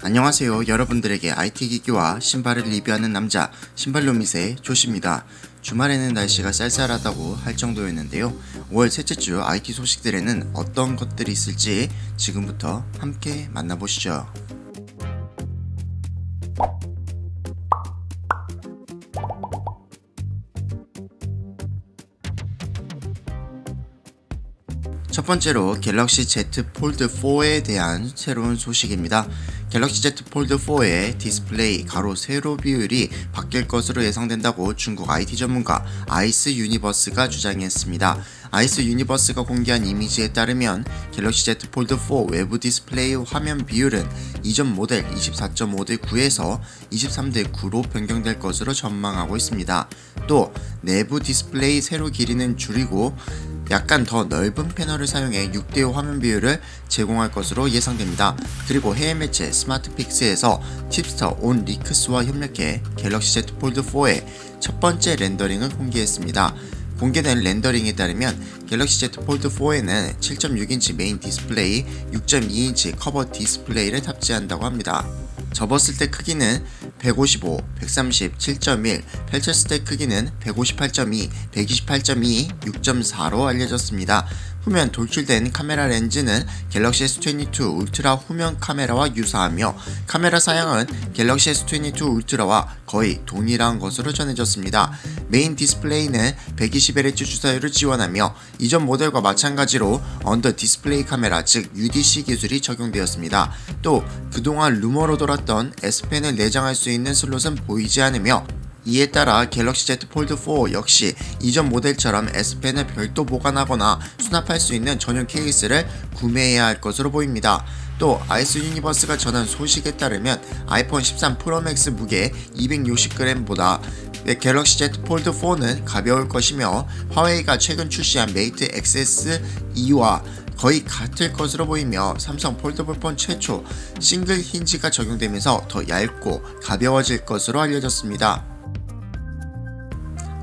안녕하세요. 여러분들에게 IT 기기와 신발을 리뷰하는 남자 신발로밋의 조시입니다. 주말에는 날씨가 쌀쌀하다고 할 정도였는데요. 5월 셋째 주 IT 소식들에는 어떤 것들이 있을지 지금부터 함께 만나보시죠. 첫 번째로 갤럭시 Z 폴드 4에 대한 새로운 소식입니다. 갤럭시 Z 폴드 4의 디스플레이 가로 세로 비율이 바뀔 것으로 예상된다고 중국 IT 전문가 아이스 유니버스가 주장했습니다. 아이스 유니버스가 공개한 이미지에 따르면 갤럭시 Z 폴드 4 외부 디스플레이 화면 비율은 이전 모델 24.5대 9에서 23대 9로 변경될 것으로 전망하고 있습니다. 또 내부 디스플레이 세로 길이는 줄이고 약간 더 넓은 패널을 사용해 6대5 화면 비율을 제공할 것으로 예상됩니다. 그리고 해외 매체 스마트픽스에서 팁스터 온 리크스와 협력해 갤럭시 Z 폴드 4의 첫 번째 렌더링을 공개했습니다. 공개된 렌더링에 따르면 갤럭시 Z 폴드 4에는 7.6인치 메인 디스플레이, 6.2인치 커버 디스플레이를 탑재한다고 합니다. 접었을 때 크기는 155, 130, 7.1, 펼쳤을 때 크기는 158.2, 128.2, 6.4로 알려졌습니다. 후면 돌출된 카메라 렌즈는 갤럭시 S22 울트라 후면 카메라와 유사하며 카메라 사양은 갤럭시 S22 울트라와 거의 동일한 것으로 전해졌습니다. 메인 디스플레이는 120Hz 주사율을 지원하며 이전 모델과 마찬가지로 언더 디스플레이 카메라 즉 UDC 기술이 적용되었습니다. 또 그동안 루머로 돌았던 S펜을 내장할 수 있는 슬롯은 보이지 않으며 이에 따라 갤럭시 Z 폴드 4 역시 이전 모델처럼 S펜을 별도 보관하거나 수납할 수 있는 전용 케이스를 구매해야 할 것으로 보입니다. 또 아이스 유니버스가 전한 소식에 따르면 아이폰 13 프로 맥스 무게 260g보다 갤럭시 Z 폴드 4는 가벼울 것이며 화웨이가 최근 출시한 메이트 XS2와 거의 같을 것으로 보이며 삼성 폴더블폰 최초 싱글 힌지가 적용되면서 더 얇고 가벼워질 것으로 알려졌습니다.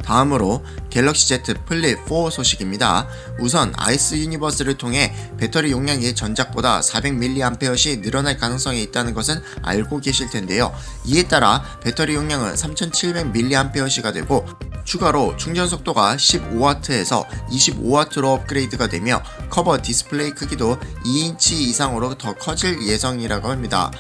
다음으로 갤럭시 Z 플립 4 소식입니다. 우선 아이스 유니버스를 통해 배터리 용량이 전작보다 400mAh씩 늘어날 가능성이 있다는 것은 알고 계실 텐데요. 이에 따라 배터리 용량은 3700mAh가 되고 추가로 충전 속도가 15W에서 25W로 업그레이드가 되며 커버 디스플레이 크기도 2인치 이상으로 더 커질 예정이라고 합니다.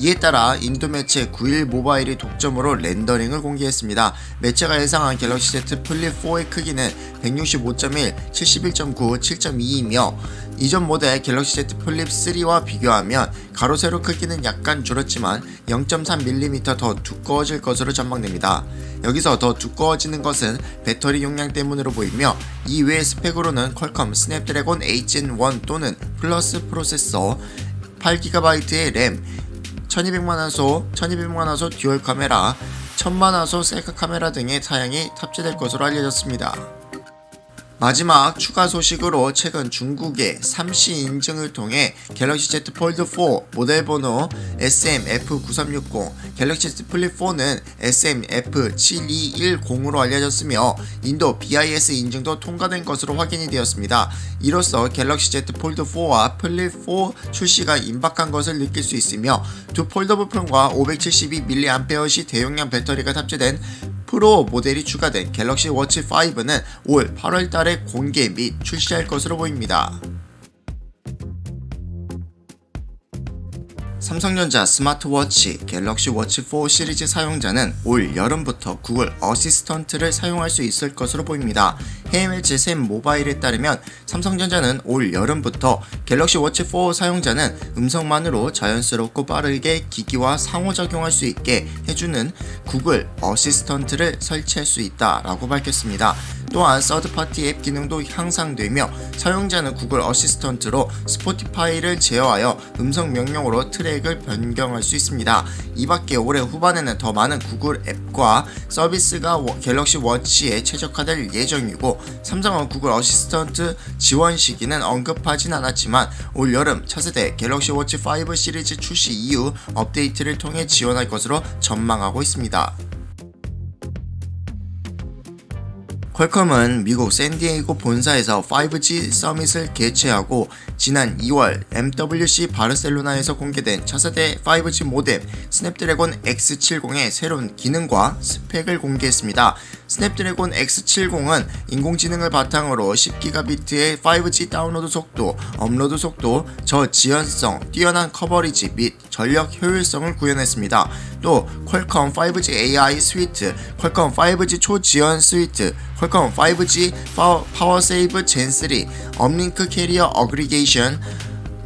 이에 따라 인도 매체 9일 모바일이 독점으로 렌더링을 공개했습니다. 매체가 예상한 갤럭시 Z 플립 4의 크기는 165.1, 71.9, 7.2이며 이전 모델 갤럭시 Z 플립 3와 비교하면 가로 세로 크기는 약간 줄었지만 0.3mm 더 두꺼워질 것으로 전망됩니다. 여기서 더 두꺼워지는 것은 배터리 용량 때문으로 보이며 이외의 스펙으로는 퀄컴 스냅드래곤 8gen 1 또는 플러스 프로세서, 8GB의 램, 1200만화소 듀얼 카메라, 1000만화소 셀카 카메라 등의 사양이 탑재될 것으로 알려졌습니다. 마지막 추가 소식으로 최근 중국의 3C 인증을 통해 갤럭시 Z 폴드 4 모델 번호 SM-F9360, 갤럭시 Z 플립 4는 SM-F7210으로 알려졌으며 인도 BIS 인증도 통과된 것으로 확인이 되었습니다. 이로써 갤럭시 Z 폴드 4와 플립 4 출시가 임박한 것을 느낄 수 있으며 두 폴더블 폰과 572mAh 대용량 배터리가 탑재된 프로 모델이 추가된 갤럭시 워치 5는 올 8월달에 공개 및 출시할 것으로 보입니다. 삼성전자 스마트워치 갤럭시 워치 4 시리즈 사용자는 올 여름부터 구글 어시스턴트를 사용할 수 있을 것으로 보입니다. 해외 매체 샘 모바일에 따르면 삼성전자는 올 여름부터 갤럭시 워치 4 사용자는 음성만으로 자연스럽고 빠르게 기기와 상호작용할 수 있게 해주는 구글 어시스턴트를 설치할 수 있다라고 밝혔습니다. 또한 서드파티 앱 기능도 향상되며 사용자는 구글 어시스턴트로 스포티파이를 제어하여 음성 명령으로 트랙을 변경할 수 있습니다. 이밖에 올해 후반에는 더 많은 구글 앱과 서비스가 갤럭시 워치에 최적화될 예정이고 삼성은 구글 어시스턴트 지원 시기는 언급하진 않았지만 올 여름 차세대 갤럭시 워치 5 시리즈 출시 이후 업데이트를 통해 지원할 것으로 전망하고 있습니다. 퀄컴은 미국 샌디에이고 본사에서 5G 서밋을 개최하고 지난 2월 MWC 바르셀로나에서 공개된 차세대 5G 모뎀 스냅드래곤 X70의 새로운 기능과 스펙을 공개했습니다. 스냅드래곤 X70은 인공지능을 바탕으로 10GB의 5G 다운로드 속도, 업로드 속도, 저지연성, 뛰어난 커버리지 및 전력 효율성을 구현했습니다. 또 퀄컴 5G AI 스위트, 퀄컴 5G 초지연 스위트, 퀄컴 5G 파워 세이브 젠 3, 업링크 캐리어 어그리게이션,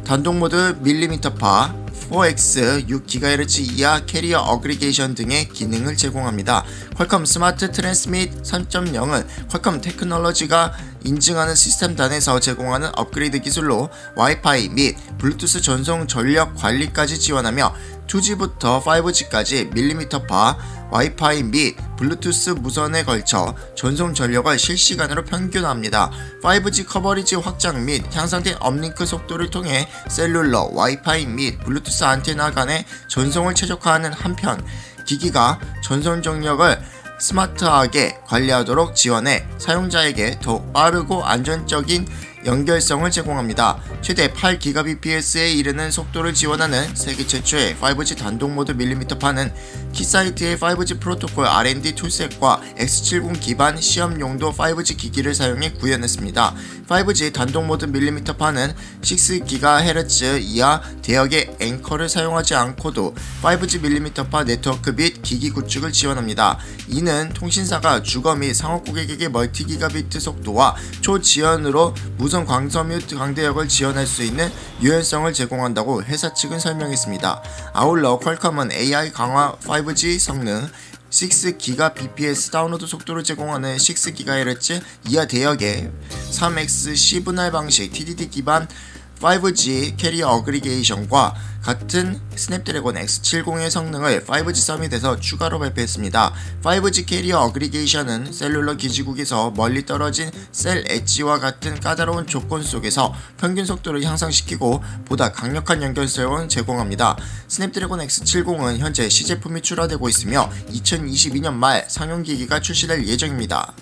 단독모드 밀리미터파, 4X 6GHz 이하 캐리어 어그리게이션 등의 기능을 제공합니다. 퀄컴 스마트 트랜스밋 3.0은 퀄컴 테크놀로지가 인증하는 시스템단에서 제공하는 업그레이드 기술로 와이파이 및 블루투스 전송 전력 관리까지 지원하며 2G부터 5G까지 밀리미터파 와이파이 및 블루투스 무선에 걸쳐 전송 전력을 실시간으로 평균합니다. 5G 커버리지 확장 및 향상된 업링크 속도를 통해 셀룰러, 와이파이 및 블루투스 안테나 간의 전송을 최적화하는 한편 기기가 전송 전력을 스마트하게 관리하도록 지원해 사용자에게 더욱 빠르고 안전적인 연결성을 제공합니다. 최대 8GBps에 이르는 속도를 지원하는 세계 최초의 5G 단독모드 밀리미터파는 키사이트의 5G 프로토콜 R&D 툴셋과 X70 기반 시험용도 5G 기기를 사용해 구현했습니다. 5G 단독모드 밀리미터파는 6GHz 이하 대역의 앵커를 사용하지 않고도 5G 밀리미터파 네트워크 및 기기 구축을 지원합니다. 이는 통신사가 주거 및 상업 고객에게 멀티기가비트 속도와 초지연으로 무선 광섬유 광대역을 지원할 수 있는 유연성을 제공한다고 회사 측은 설명했습니다. 아울러 퀄컴은 AI 강화 5G 성능, 6GBps 다운로드 속도를 제공하는 6GHz 이하 대역의 3X 시분할 방식 TDD 기반 5G 캐리어 어그리게이션과 같은 스냅드래곤 X70의 성능을 5G 서밋에서 추가로 발표했습니다. 5G 캐리어 어그리게이션은 셀룰러 기지국에서 멀리 떨어진 셀 엣지와 같은 까다로운 조건 속에서 평균 속도를 향상시키고 보다 강력한 연결성을 제공합니다. 스냅드래곤 X70은 현재 시제품이 출하되고 있으며 2022년 말 상용기기가 출시될 예정입니다.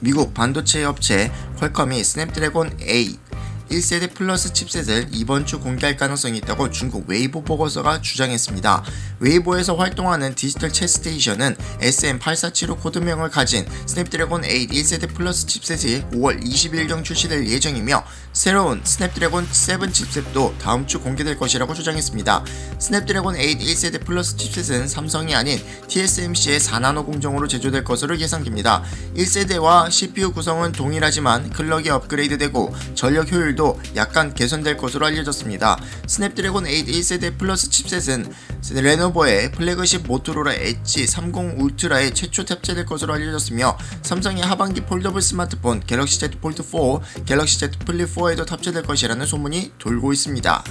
미국 반도체 업체 퀄컴이 스냅드래곤 8 1세대 플러스 칩셋을 이번 주 공개할 가능성이 있다고 중국 웨이보 보고서가 주장했습니다. 웨이보에서 활동하는 디지털 챗스테이션은 SM8475 코드명을 가진 스냅드래곤 8 1세대 플러스 칩셋이 5월 20일경 출시될 예정이며 새로운 스냅드래곤 7 칩셋도 다음 주 공개될 것이라고 주장했습니다. 스냅드래곤 8 1세대 플러스 칩셋은 삼성이 아닌 TSMC의 4나노 공정으로 제조될 것으로 예상됩니다. 1세대와 CPU 구성은 동일하지만 클럭이 업그레이드되고 전력 효율도 약간 개선될 것으로 알려졌습니다. 스냅드래곤 8 1세대 플러스 칩셋은 레노버의 플래그십 모토로라 엣지 30 울트라에 최초 탑재될 것으로 알려졌으며 삼성의 하반기 폴더블 스마트폰 갤럭시 Z 폴드 4, 갤럭시 Z 플립 4에도 탑재될 것이라는 소문이 돌고 있습니다.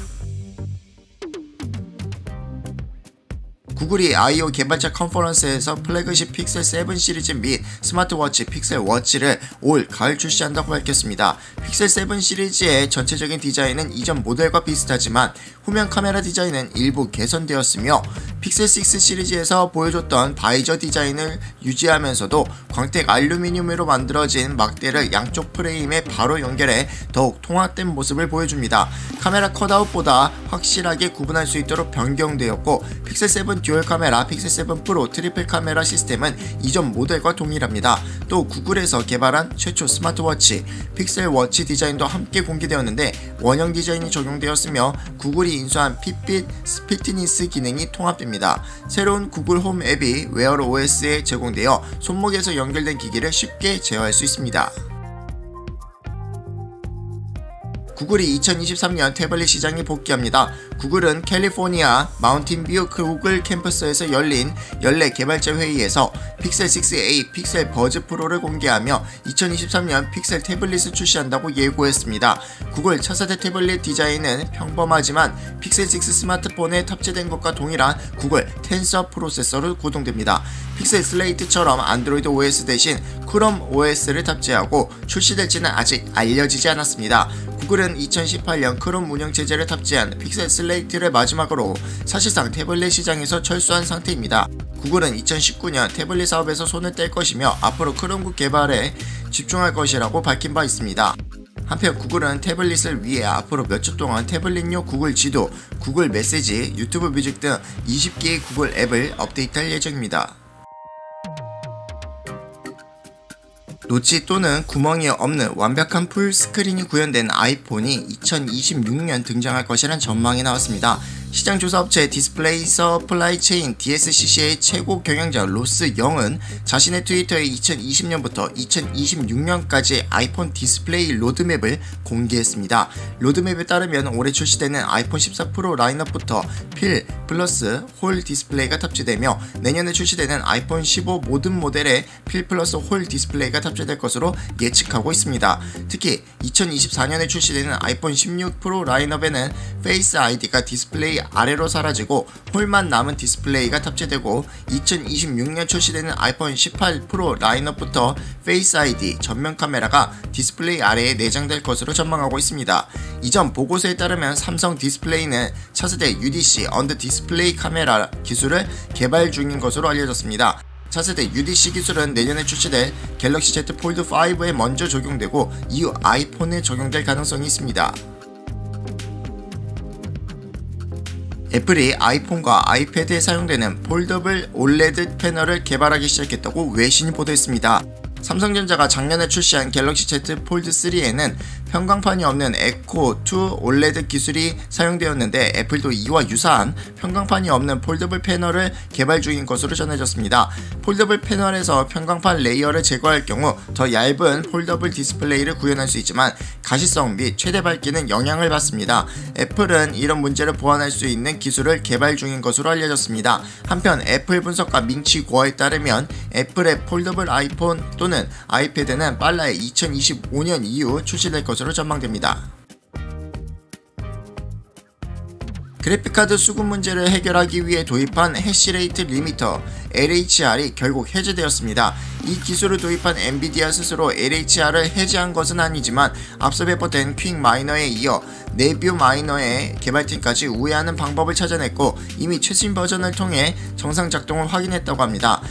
구글이 I/O 개발자 컨퍼런스에서 플래그십 픽셀 7 시리즈 및 스마트워치 픽셀 워치를 올 가을 출시한다고 밝혔습니다. 픽셀 7 시리즈의 전체적인 디자인은 이전 모델과 비슷하지만 후면 카메라 디자인은 일부 개선되었으며 픽셀 6 시리즈에서 보여줬던 바이저 디자인을 유지하면서도 광택 알루미늄으로 만들어진 막대를 양쪽 프레임에 바로 연결해 더욱 통합된 모습을 보여줍니다. 카메라 컷아웃보다 확실하게 구분할 수 있도록 변경되었고 픽셀 7 듀얼 카메라, 픽셀 7 프로 트리플 카메라 시스템은 이전 모델과 동일합니다. 또 구글에서 개발한 최초 스마트워치 픽셀 워치 디자인도 함께 공개되었는데 원형 디자인이 적용되었으며 구글이 인수한 핏빛 스피트니스 기능이 통합됩니다. 새로운 구글 홈 앱이 웨어 OS에 제공되어 손목에서 연결된 기기를 쉽게 제어할 수 있습니다. 구글이 2023년 태블릿 시장에 복귀합니다. 구글은 캘리포니아 마운틴뷰 구글 캠퍼스에서 열린 연례 개발자 회의에서 픽셀 6a, 픽셀 버즈 프로를 공개하며 2023년 픽셀 태블릿을 출시한다고 예고했습니다. 구글 차세대 태블릿 디자인은 평범하지만 픽셀 6 스마트폰에 탑재된 것과 동일한 구글 텐서 프로세서로 구동됩니다. 픽셀 슬레이트처럼 안드로이드 OS 대신 크롬 OS를 탑재하고 출시될지는 아직 알려지지 않았습니다. 구글은 2018년 크롬 운영체제를 탑재한 픽셀 슬레이트를 마지막으로 사실상 태블릿 시장에서 철수한 상태입니다. 구글은 2019년 태블릿 사업에서 손을 뗄 것이며 앞으로 크롬북 개발에 집중할 것이라고 밝힌 바 있습니다. 한편 구글은 태블릿을 위해 앞으로 몇 주 동안 태블릿용 구글 지도, 구글 메시지, 유튜브 뮤직 등 20개의 구글 앱을 업데이트할 예정입니다. 노치 또는 구멍이 없는 완벽한 풀스크린이 구현된 아이폰이 2026년 등장할 것이란 전망이 나왔습니다. 시장 조사 업체 디스플레이 서플라이 체인 DSCC의 최고 경영자 로스 영은 자신의 트위터에 2020년부터 2026년까지 아이폰 디스플레이 로드맵을 공개했습니다. 로드맵에 따르면 올해 출시되는 아이폰 14 프로 라인업부터 필 플러스 홀 디스플레이가 탑재되며 내년에 출시되는 아이폰 15 모든 모델에 필 플러스 홀 디스플레이가 탑재될 것으로 예측하고 있습니다. 특히 2024년에 출시되는 아이폰 16 프로 라인업에는 페이스 아이디가 디스플레이 아래로 사라지고 홀만 남은 디스플레이가 탑재되고 2026년 출시되는 아이폰 18 프로 라인업부터 페이스 아이디 전면 카메라가 디스플레이 아래에 내장될 것으로 전망하고 있습니다. 이전 보고서에 따르면 삼성 디스플레이는 차세대 UDC 언더 디스플레이 카메라 기술을 개발 중인 것으로 알려졌습니다. 차세대 UDC 기술은 내년에 출시될 갤럭시 Z 폴드 5에 먼저 적용되고 이후 아이폰에 적용될 가능성이 있습니다. 애플이 아이폰과 아이패드에 사용되는 폴더블 올레드 패널을 개발하기 시작했다고 외신이 보도했습니다. 삼성전자가 작년에 출시한 갤럭시 Z 폴드 3에는 평광판이 없는 에코2 올레드 기술이 사용되었는데 애플도 이와 유사한 평광판이 없는 폴더블 패널을 개발 중인 것으로 전해졌습니다. 폴더블 패널에서 평광판 레이어를 제거할 경우 더 얇은 폴더블 디스플레이를 구현할 수 있지만 가시성 및 최대 밝기는 영향을 받습니다. 애플은 이런 문제를 보완할 수 있는 기술을 개발 중인 것으로 알려졌습니다. 한편 애플 분석가 밍치 고어에 따르면 애플의 폴더블 아이폰 또는 아이패드는 빨라야 2025년 이후 출시될 것으로 전망됩니다. 그래픽카드 수급 문제를 해결하기 위해 도입한 해시레이트 리미터 LHR이 결국 해제되었습니다. 이 기술을 도입한 엔비디아 스스로 LHR을 해제한 것은 아니지만 앞서 배포된 퀵 마이너에 이어 네뷰 마이너의 개발팀까지 우회하는 방법을 찾아냈고 이미 최신 버전을 통해 정상 작동을 확인했다고 합니다.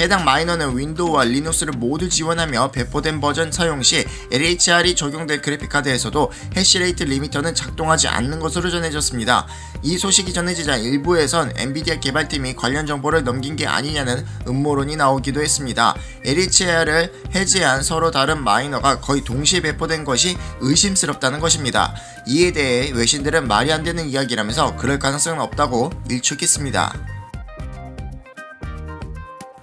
해당 마이너는 윈도우와 리눅스를 모두 지원하며 배포된 버전 사용 시 LHR이 적용될 그래픽카드에서도 해시레이트 리미터는 작동하지 않는 것으로 전해졌습니다. 이 소식이 전해지자 일부에선 엔비디아 개발팀이 관련 정보를 넘긴 게 아니냐는 음모론이 나오기도 했습니다. LHR을 해제한 서로 다른 마이너가 거의 동시에 배포된 것이 의심스럽다는 것입니다. 이에 대해 외신들은 말이 안 되는 이야기라면서 그럴 가능성은 없다고 일축했습니다.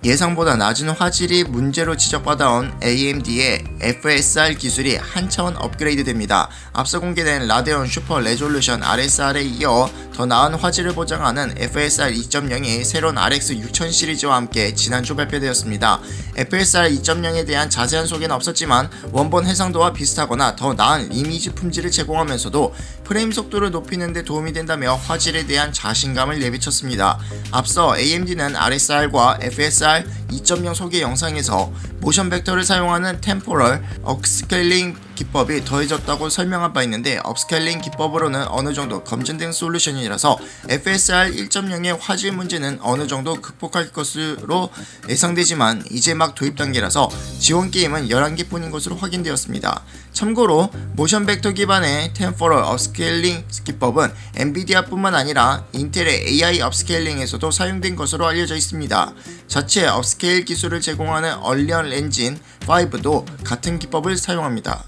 예상보다 낮은 화질이 문제로 지적받아온 AMD의 FSR 기술이 한 차원 업그레이드 됩니다. 앞서 공개된 라데온 슈퍼 레졸루션 RSR에 이어 더 나은 화질을 보장하는 FSR 2.0이 새로운 RX 6000 시리즈와 함께 지난주 발표되었습니다. FSR 2.0에 대한 자세한 소개는 없었지만 원본 해상도와 비슷하거나 더 나은 이미지 품질을 제공하면서도 프레임 속도를 높이는 데 도움이 된다며 화질에 대한 자신감을 내비쳤습니다. 앞서 AMD는 RSR과 FSR 2.0 소개 영상에서 모션 벡터를 사용하는 템포럴 업스케일링 기법이 더해졌다고 설명한 바 있는데 업스케일링 기법으로는 어느정도 검증된 솔루션이라서 FSR 1.0의 화질 문제는 어느정도 극복할 것으로 예상되지만 이제 막 도입 단계라서 지원 게임은 11개 뿐인 것으로 확인되었습니다. 참고로 모션 벡터 기반의 템포럴 업스케일링 기법은 엔비디아 뿐만 아니라 인텔의 AI 업스케일링에서도 사용된 것으로 알려져 있습니다. 자체 업스케일 기술을 제공하는 얼리언 엔진 5도 같은 기법을 사용합니다.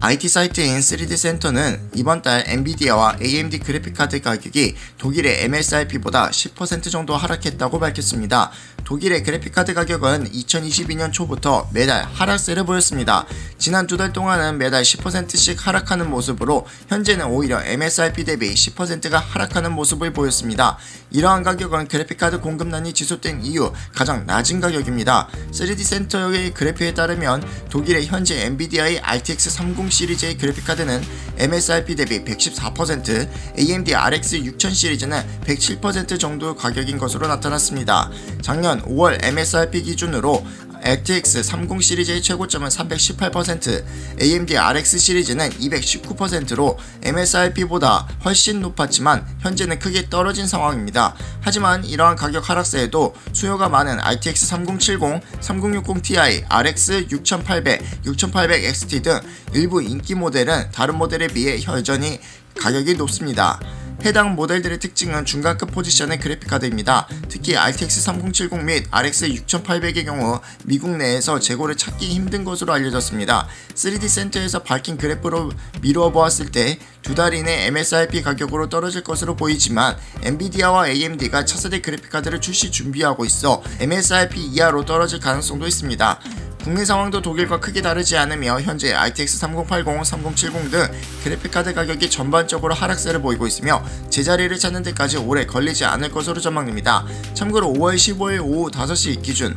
IT 사이트인 3D 센터는 이번 달 엔비디아와 AMD 그래픽카드 가격이 독일의 MSRP보다 10% 정도 하락했다고 밝혔습니다. 독일의 그래픽카드 가격은 2022년 초부터 매달 하락세를 보였습니다. 지난 두 달 동안은 매달 10%씩 하락하는 모습으로 현재는 오히려 MSRP 대비 10%가 하락하는 모습을 보였습니다. 이러한 가격은 그래픽카드 공급난이 지속된 이후 가장 낮은 가격입니다. 3D 센터의 그래프에 따르면 독일의 현재 엔비디아의 RTX 30 시리즈의 그래픽카드는 MSRP 대비 114%, AMD RX 6000 시리즈는 107% 정도 가격인 것으로 나타났습니다. 작년 5월 MSRP 기준으로 RTX 30 시리즈의 최고점은 318%, AMD RX 시리즈는 219%로 MSRP보다 훨씬 높았지만 현재는 크게 떨어진 상황입니다. 하지만 이러한 가격 하락세에도 수요가 많은 RTX 3070, 3060 Ti, RX 6800, 6800 XT 등 일부 인기 모델은 다른 모델에 비해 여전히 가격이 높습니다. 해당 모델들의 특징은 중간급 포지션의 그래픽카드입니다. 특히 RTX 3070 및 RX 6800의 경우 미국 내에서 재고를 찾기 힘든 것으로 알려졌습니다. 3D 센터에서 밝힌 그래프로 미루어 보았을 때 두 달 이내 MSRP 가격으로 떨어질 것으로 보이지만 엔비디아와 AMD가 차세대 그래픽카드를 출시 준비하고 있어 MSRP 이하로 떨어질 가능성도 있습니다. 국내 상황도 독일과 크게 다르지 않으며 현재 RTX 3080, 3070 등 그래픽카드 가격이 전반적으로 하락세를 보이고 있으며 제자리를 찾는 데까지 오래 걸리지 않을 것으로 전망됩니다. 참고로 5월 15일 오후 5시 기준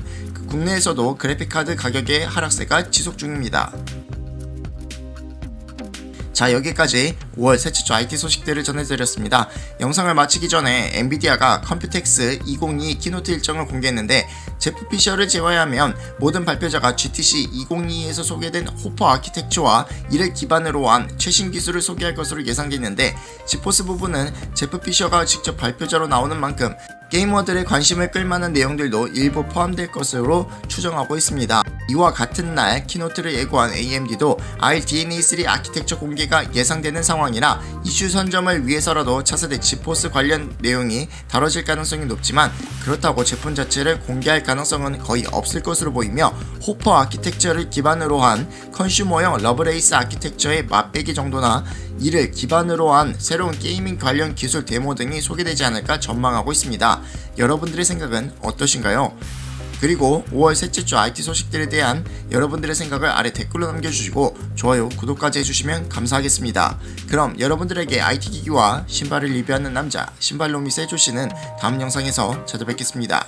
국내에서도 그래픽카드 가격의 하락세가 지속 중입니다. 자, 여기까지 5월 셋째 주 IT 소식들을 전해드렸습니다. 영상을 마치기 전에 엔비디아가 컴퓨텍스 2022 키노트 일정을 공개했는데 제프 피셔를 제외하면 모든 발표자가 GTC 2022에서 소개된 호퍼 아키텍처와 이를 기반으로 한 최신 기술을 소개할 것으로 예상되는데 지포스 부분은 제프 피셔가 직접 발표자로 나오는 만큼 게이머들의 관심을 끌만한 내용들도 일부 포함될 것으로 추정하고 있습니다. 이와 같은 날 키노트를 예고한 AMD도 RDNA3 아키텍처 공개가 예상되는 상황이라 이슈 선점을 위해서라도 차세대 지포스 관련 내용이 다뤄질 가능성이 높지만 그렇다고 제품 자체를 공개할 가능성은 거의 없을 것으로 보이며 호퍼 아키텍처를 기반으로 한 컨슈머용 러브레이스 아키텍처의 맛배기 정도나 이를 기반으로 한 새로운 게이밍 관련 기술 데모 등이 소개되지 않을까 전망하고 있습니다. 여러분들의 생각은 어떠신가요? 그리고 5월 셋째 주 IT 소식들에 대한 여러분들의 생각을 아래 댓글로 남겨주시고 좋아요, 구독까지 해주시면 감사하겠습니다. 그럼 여러분들에게 IT 기기와 신발을 리뷰하는 남자 신발놈이 세조씨는 다음 영상에서 찾아뵙겠습니다.